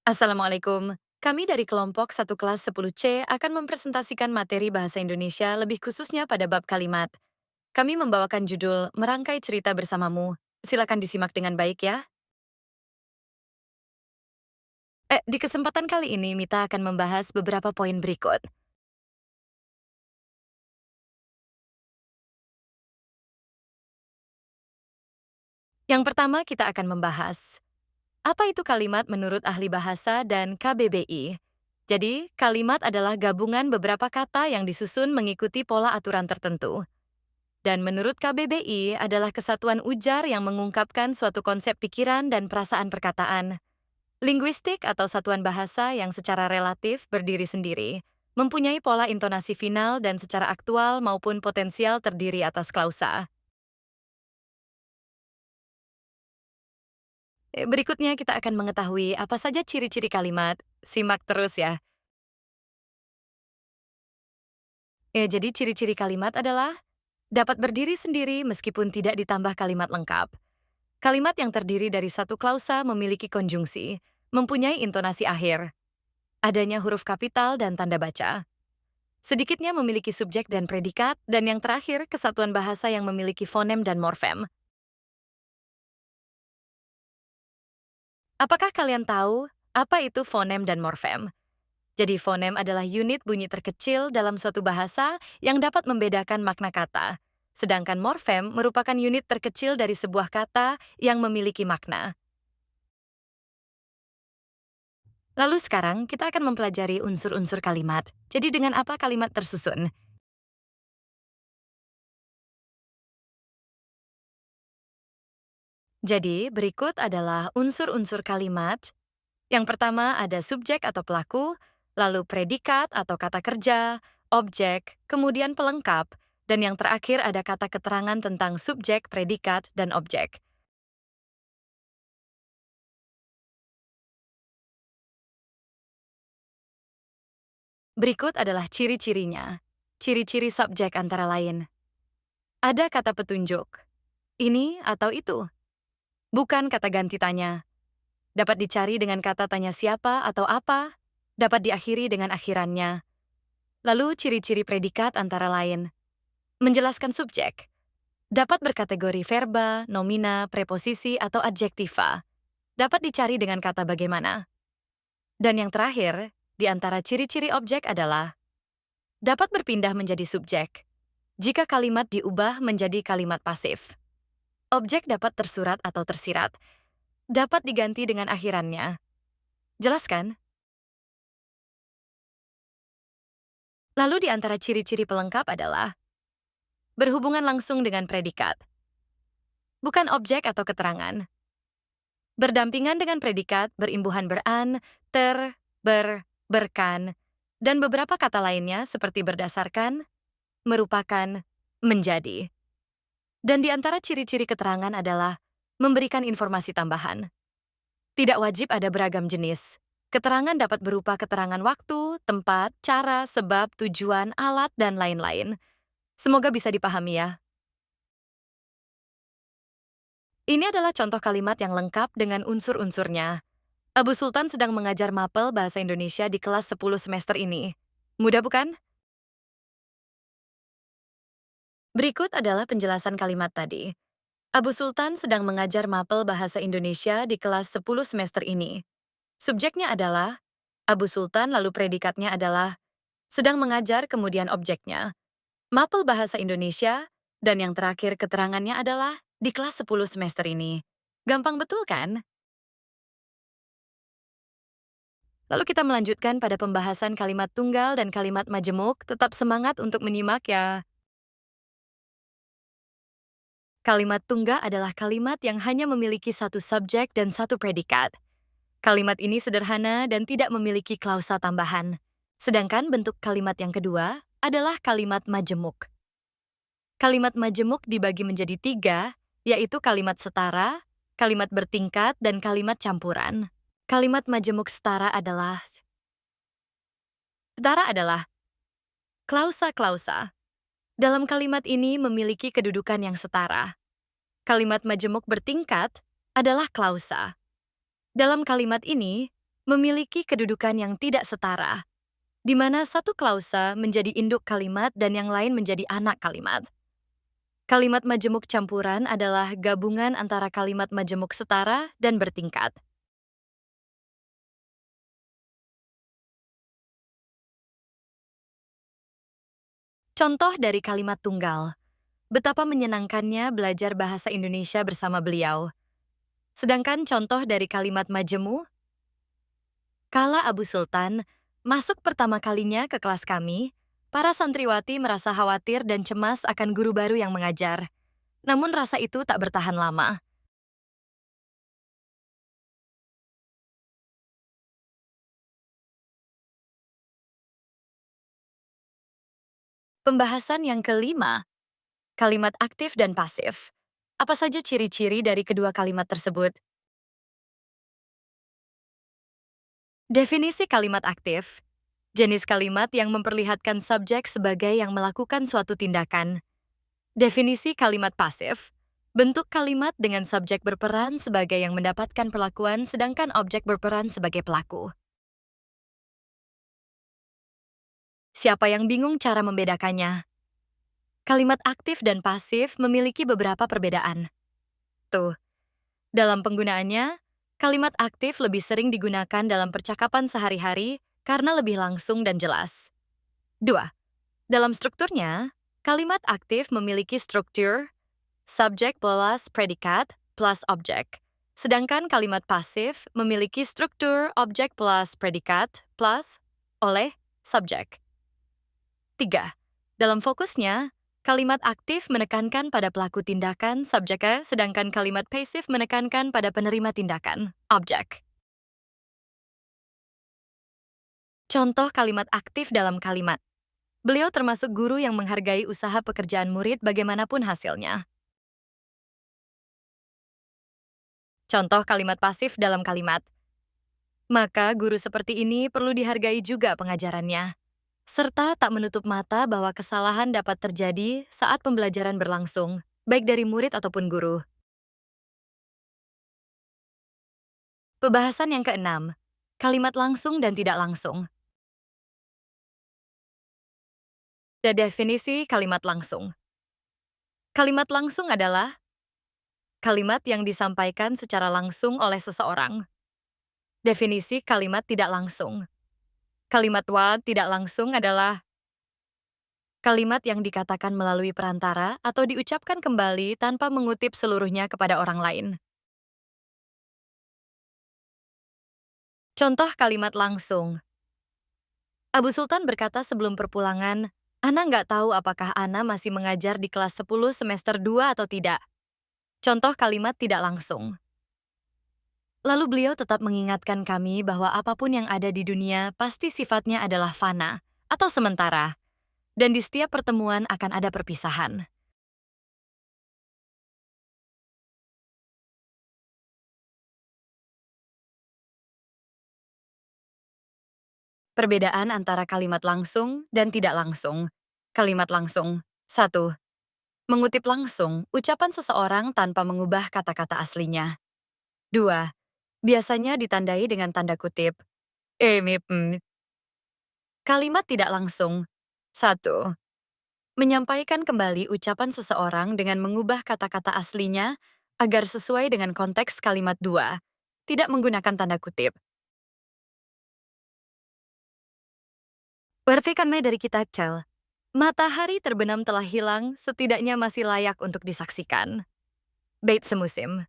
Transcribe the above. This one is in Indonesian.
Assalamualaikum. Kami dari kelompok 1 kelas 10C akan mempresentasikan materi bahasa Indonesia lebih khususnya pada bab kalimat. Kami membawakan judul Merangkai Cerita Bersamamu. Silakan disimak dengan baik ya. Di kesempatan kali ini Mita akan membahas beberapa poin berikut. Yang pertama kita akan membahas apa itu kalimat menurut ahli bahasa dan KBBI. Jadi, kalimat adalah gabungan beberapa kata yang disusun mengikuti pola aturan tertentu. Dan menurut KBBI adalah kesatuan ujar yang mengungkapkan suatu konsep pikiran dan perasaan perkataan. Linguistik atau satuan bahasa yang secara relatif berdiri sendiri, mempunyai pola intonasi final dan secara aktual maupun potensial terdiri atas klausa. Berikutnya kita akan mengetahui apa saja ciri-ciri kalimat. Simak terus ya. Jadi ciri-ciri kalimat adalah dapat berdiri sendiri meskipun tidak ditambah kalimat lengkap. Kalimat yang terdiri dari satu klausa memiliki konjungsi, mempunyai intonasi akhir, adanya huruf kapital dan tanda baca. Sedikitnya memiliki subjek dan predikat, dan yang terakhir kesatuan bahasa yang memiliki fonem dan morfem. Apakah kalian tahu apa itu fonem dan morfem? Jadi fonem adalah unit bunyi terkecil dalam suatu bahasa yang dapat membedakan makna kata. Sedangkan morfem merupakan unit terkecil dari sebuah kata yang memiliki makna. Lalu sekarang kita akan mempelajari unsur-unsur kalimat. Jadi dengan apa kalimat tersusun? Jadi berikut adalah unsur-unsur kalimat. Yang pertama ada subjek atau pelaku, lalu predikat atau kata kerja, objek, kemudian pelengkap, dan yang terakhir ada kata keterangan tentang subjek, predikat, dan objek. Berikut adalah ciri-cirinya. Ciri-ciri subjek antara lain. Ada kata petunjuk. Ini atau itu. Bukan kata ganti tanya. Dapat dicari dengan kata tanya siapa atau apa. Dapat diakhiri dengan akhirannya. Lalu ciri-ciri predikat antara lain. Menjelaskan subjek. Dapat berkategori verba, nomina, preposisi, atau adjektiva. Dapat dicari dengan kata bagaimana. Dan yang terakhir, di antara ciri-ciri objek adalah dapat berpindah menjadi subjek jika kalimat diubah menjadi kalimat pasif. Objek dapat tersurat atau tersirat. Dapat diganti dengan akhirannya. Jelas kan? Lalu di antara ciri-ciri pelengkap adalah berhubungan langsung dengan predikat. Bukan objek atau keterangan. Berdampingan dengan predikat, berimbuhan beran, berkan, dan beberapa kata lainnya seperti berdasarkan, merupakan, menjadi. Dan di antara ciri-ciri keterangan adalah memberikan informasi tambahan. Tidak wajib ada beragam jenis. Keterangan dapat berupa keterangan waktu, tempat, cara, sebab, tujuan, alat, dan lain-lain. Semoga bisa dipahami ya. Ini adalah contoh kalimat yang lengkap dengan unsur-unsurnya. Abu Sultan sedang mengajar mapel bahasa Indonesia di kelas 10 semester ini. Mudah bukan? Berikut adalah penjelasan kalimat tadi. Abu Sultan sedang mengajar mapel bahasa Indonesia di kelas 10 semester ini. Subjeknya adalah Abu Sultan, lalu predikatnya adalah sedang mengajar, kemudian objeknya mapel bahasa Indonesia, dan yang terakhir keterangannya adalah di kelas 10 semester ini. Gampang betul kan? Lalu kita melanjutkan pada pembahasan kalimat tunggal dan kalimat majemuk. Tetap semangat untuk menyimak ya. Kalimat tunggal adalah kalimat yang hanya memiliki satu subjek dan satu predikat. Kalimat ini sederhana dan tidak memiliki klausa tambahan. Sedangkan bentuk kalimat yang kedua adalah kalimat majemuk. Kalimat majemuk dibagi menjadi tiga, yaitu kalimat setara, kalimat bertingkat, dan kalimat campuran. Kalimat majemuk setara adalah klausa-klausa. Dalam kalimat ini memiliki kedudukan yang setara. Kalimat majemuk bertingkat adalah klausa. Dalam kalimat ini, memiliki kedudukan yang tidak setara, di mana satu klausa menjadi induk kalimat dan yang lain menjadi anak kalimat. Kalimat majemuk campuran adalah gabungan antara kalimat majemuk setara dan bertingkat. Contoh dari kalimat tunggal. Betapa menyenangkannya belajar bahasa Indonesia bersama beliau. Sedangkan contoh dari kalimat majemuk, kala Abu Sultan masuk pertama kalinya ke kelas kami, para santriwati merasa khawatir dan cemas akan guru baru yang mengajar. Namun rasa itu tak bertahan lama. Pembahasan yang kelima, kalimat aktif dan pasif. Apa saja ciri-ciri dari kedua kalimat tersebut? Definisi kalimat aktif. Jenis kalimat yang memperlihatkan subjek sebagai yang melakukan suatu tindakan. Definisi kalimat pasif. Bentuk kalimat dengan subjek berperan sebagai yang mendapatkan perlakuan sedangkan objek berperan sebagai pelaku. Siapa yang bingung cara membedakannya? Kalimat aktif dan pasif memiliki beberapa perbedaan. Tuh, dalam penggunaannya, kalimat aktif lebih sering digunakan dalam percakapan sehari-hari karena lebih langsung dan jelas. 2. Dalam strukturnya, kalimat aktif memiliki struktur subjek plus predikat plus objek. Sedangkan kalimat pasif memiliki struktur objek plus predikat plus oleh subjek. 3. Dalam fokusnya, kalimat aktif menekankan pada pelaku tindakan, subjeknya, sedangkan kalimat pasif menekankan pada penerima tindakan, objek. Contoh kalimat aktif dalam kalimat. Beliau termasuk guru yang menghargai usaha pekerjaan murid bagaimanapun hasilnya. Contoh kalimat pasif dalam kalimat. Maka guru seperti ini perlu dihargai juga pengajarannya, serta tak menutup mata bahwa kesalahan dapat terjadi saat pembelajaran berlangsung, baik dari murid ataupun guru. Pembahasan yang keenam, kalimat langsung dan tidak langsung. Definisi kalimat langsung. Kalimat langsung adalah kalimat yang disampaikan secara langsung oleh seseorang. Definisi kalimat tidak langsung. Kalimat tidak langsung adalah kalimat yang dikatakan melalui perantara atau diucapkan kembali tanpa mengutip seluruhnya kepada orang lain. Contoh kalimat langsung. Abu Sultan berkata sebelum perpulangan, Ana nggak tahu apakah Ana masih mengajar di kelas 10 semester 2 atau tidak. Contoh kalimat tidak langsung. Lalu beliau tetap mengingatkan kami bahwa apapun yang ada di dunia pasti sifatnya adalah fana atau sementara, dan di setiap pertemuan akan ada perpisahan. Perbedaan antara kalimat langsung dan tidak langsung. Kalimat langsung. 1. Mengutip langsung ucapan seseorang tanpa mengubah kata-kata aslinya. 2. Biasanya ditandai dengan tanda kutip. Kalimat tidak langsung. 1. Menyampaikan kembali ucapan seseorang dengan mengubah kata-kata aslinya agar sesuai dengan konteks kalimat 2. Tidak menggunakan tanda kutip. Berfikanme dari kita cel. Matahari terbenam telah hilang, setidaknya masih layak untuk disaksikan. Bait semusim.